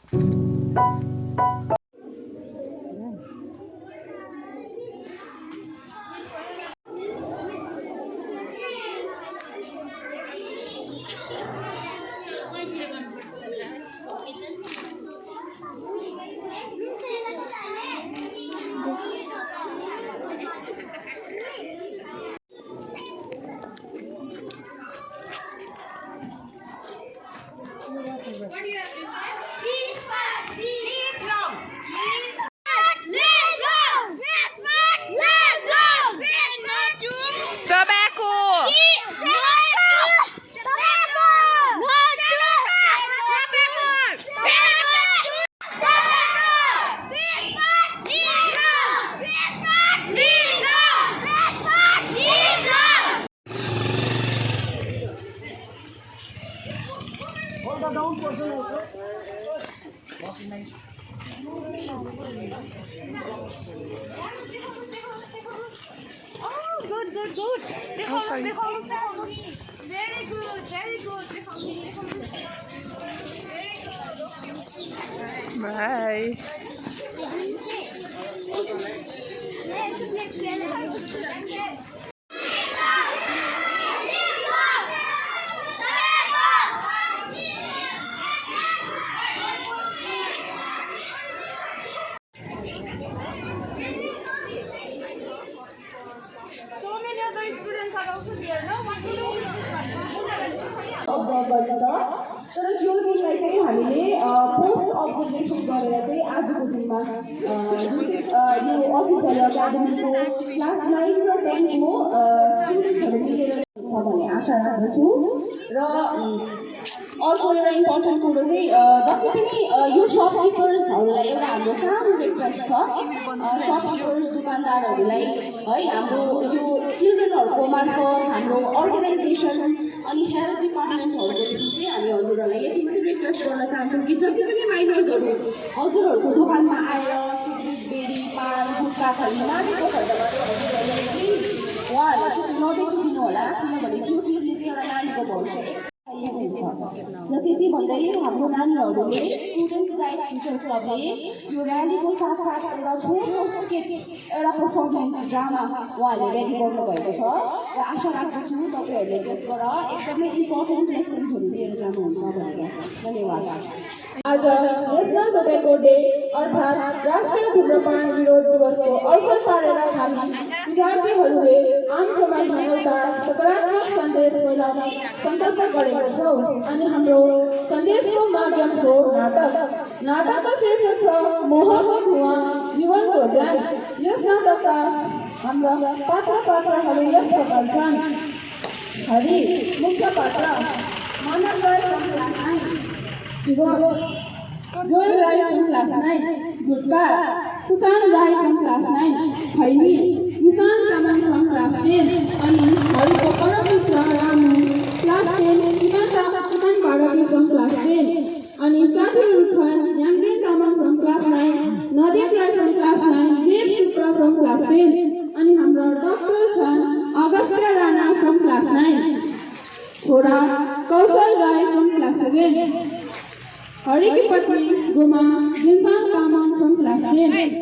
Good. Oh, sorry. Very good. Bye. observe गर्छ तर यो दिनलाई चाहिँ हामीले पोस्ट अब्जर्भेसन गरेर चाहिँ आजको दिनमा यो अफिसर एकाडेमीको क्लास 9 र 10 को स्टुडेन्ट्सहरु मिलेर छ भन्ने आशा राख्दछु र अर्को एउटा इम्पोर्टेन्ट कुरो चाहिँ जति पनि यो शपकिपर्सहरुलाई एउटा हाम्रो सानो रिक्वेस्ट छ शपकिपर्स दुकानदारहरुलाई है हाम्रो यो चिल्ड्रेनहरुको मार्फत हाम्रो अर्गनाइजेसन अनि हेल्थ डिपार्टमेन्टहरुको थ्रु चाहिँ हामी हजुरहरुलाई यति मात्रै रिक्वेस्ट गर्न चाहन्छौँ कि जति पनि माइनर्सहरु हजुरहरुको दोकानमा आएर सिगरेट बेडी पान गुटखा खाने नानीको खर्चमा हजुरहरुलाई प्लिज उहाँहरुलाई चाहिँ नबेचिदिनु होला किनभने त्यो चिजले चाहिँ एउटा नानीको भविष्य र त्यति भन्दै हाम्रो नानीहरूले स्टुडेन्ट्स राइट फ्युचर क्लबले यो र्यालीको साथसाथ एउटा छोटो स्केच एउटा पर्फर्मेन्स ड्रामा उहाँहरूले रेडी गर्नुभएको छ र आशा राख्दछु तपाईँहरूले त्यसबाट एकदमै इम्पोर्टेन्ट लेसन्सहरू लिएर जानुहुन्छ भनेर धन्यवाद। आज नेशनल टोबैको डे अर्थात् राष्ट्रिय धूम्रपान विरोध दिवसको अवसर पारेर हामी विद्यार्थीहरूले आम समाजमा एउटा सकारात्मक सन्देश फैलाउने सङ्कल्प गरेका छौँ अनि हाम्रो सन्देशको माध्यम हो नाटकको शीर्षक छ मोहको धुवा जीवनको ज्यान। यस नाटकका हाम्रा पात्रहरू यस प्रकार छन्। हरि मुख्य पात्र Manav Rai from class 9, Joy Rai from class 9, Gutka Sushant Rai from class 9, Khaini Nishant Tamang from class 10 अनि हरिको परमपुत्र Ramu class 10, Suman Badki from class 10 अनि साथीहरू छन् Yangen Tamang from class 9, Nadeep Rai from class 9, Dev Subra from class 10 अनि हाम्रो डाक्टर छन् अगस्त्य राणा फ्रम क्लास 9, छोरा कौशल राई फ्रम क्लास 7, हरि की पत्नी Guma Jinsan Tamang from class 10,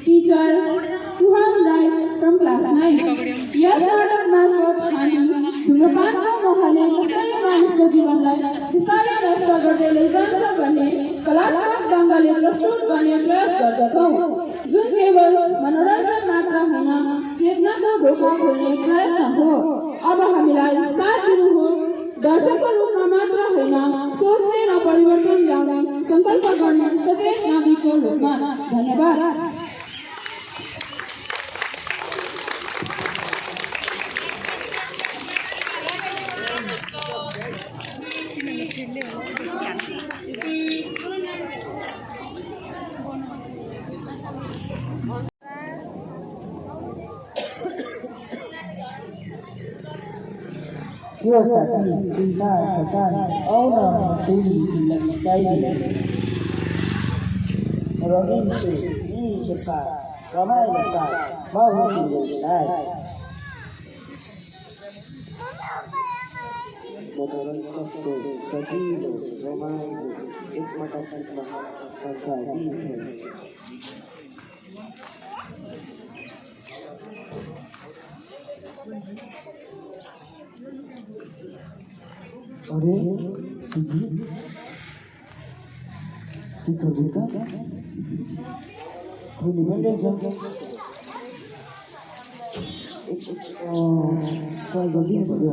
teacher Suham Rai from class 9। यस नाटक मार्फत हामी धूम्रपानको मोहले कसरी मानिसको जीवनलाई बिस्तारै नष्ट गर्दै लैजान्छ भन्ने कलात्मक ढङ्गले प्रस्तुत गर्ने प्रयास गर्दछौँ, जुन केवल मनोरञ्जन मात्र होइन चेतनाको ढोका खोल्ने प्रयत्न हो। अब हामीलाई साथ दिनुहोस्, दर्शकको रूपमा मात्र होइन सोच्ने र परिवर्तन ल्याउने सङ्कल्प गर्ने सचेत नागरिकको रूपमा। धन्यवाद। Yo sasabi cinta tekan Allah suri bila sai rogin su ni jesa ramai lasa mau tinggal motoran sosto sajilo ramai एकपटक गीतमा संसारी थियो। अरे सिजी सिखो बेटा खोली बंदे जा ट्राई गर्दिन पर्यो।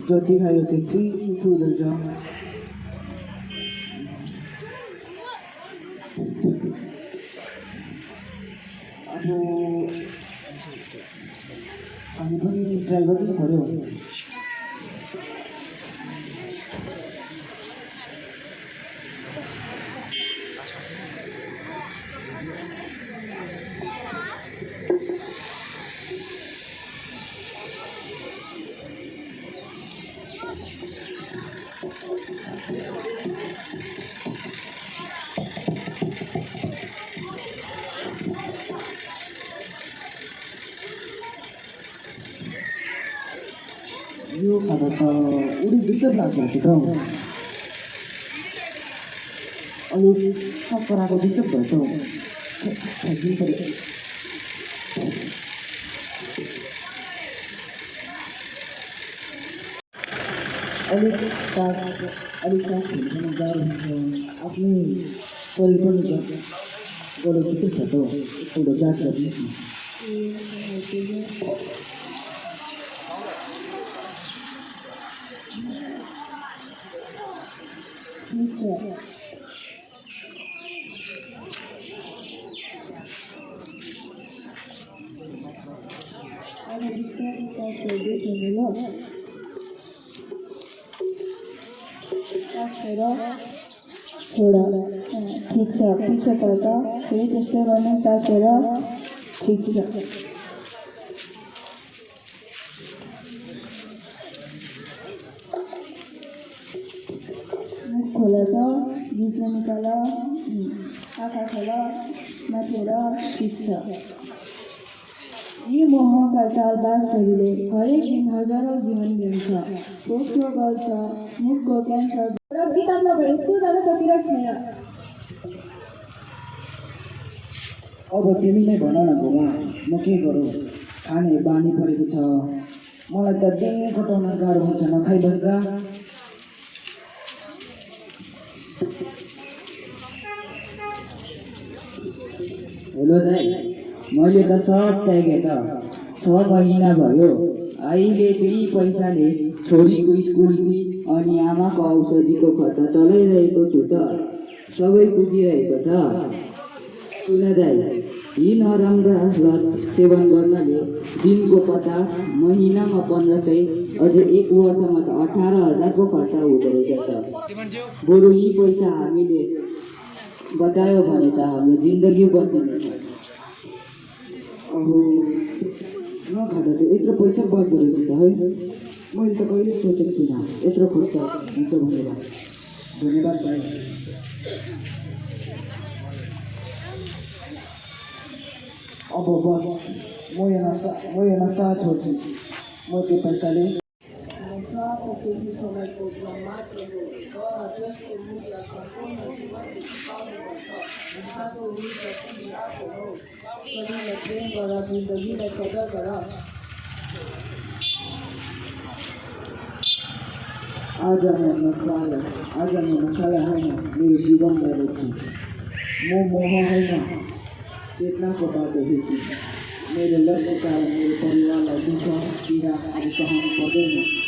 जति खायो त्यति मिठो हुँदैछ। अब हामी पनि ट्राई गर्दिनु पर्यो। यो खाना त उडी जस्तै लाग्दो रहेछ त अलिक चक्कर आएको जस्तो भयो त फ्याँकिदिनु पर्यो। अलिक सास हिँड्नु गाह्रो हुन्छ। आफ्नै शरीर पनि गलेको जस्तो छ त एकपल्ट जाँच गरिदिनुहोस् न। थोड़ा ठीक छ पीछे पर्दा फेरि त्यस्तै गर्ने सासेर ठीक छ। मुख खोलेर जिब्रो निकाल आँखा खोल माथि ठीक छ। यी मोहका चालबाजहरूले हरेक दिन हजारौँ जीवन लिन्छ, पोख्रो गर्छ, मुखको क्यान्सर किताबमा पढेर स्कुल जान सकिरहेको छैन। अब तिमी नै भन न घुमा, म के गरौँ? खाने बानी परेको छ, मलाई त दिन कटाउन गाह्रो हुन्छ नखाइ बस्दा। हेलो दाइ, मैले त सब त्यागेँ त, 6 महिना भयो। अहिले त्यही पैसाले छोरीको स्कुल फी अनि आमाको औषधिको खर्च चलाइरहेको छु त, सबै पुगिरहेको छ। सुन दाइ, यी नराम्रा लत सेवन गर्नाले दिनको 50, महिनामा 1500, अझै 1 वर्षमा त 18,000को खर्च हुँदो रहेछ त। बरु यी पैसा हामीले बचायो भने त हाम्रो जिन्दगी बदलिनेछ। अब नखाँदा त यत्रो पैसा बच्दो रहेछ त है। मैले त कहिले सोचेको थिइनँ यत्रो खर्च हुन्छ भनेर। धन्यवाद भाइ। अब बस म यो नसा छोड्छु। म त्यो पैसाले जिन्दगीलाई कदर गर। आज म नसालाई होइन मेरो जीवनलाई रोज्छु। म मोह होइन चेतनाको बाटो हेर्छु। मेरो लक्ष्यका मेरो परिवारलाई दुःख पीडा अब सहनु पर्दैन।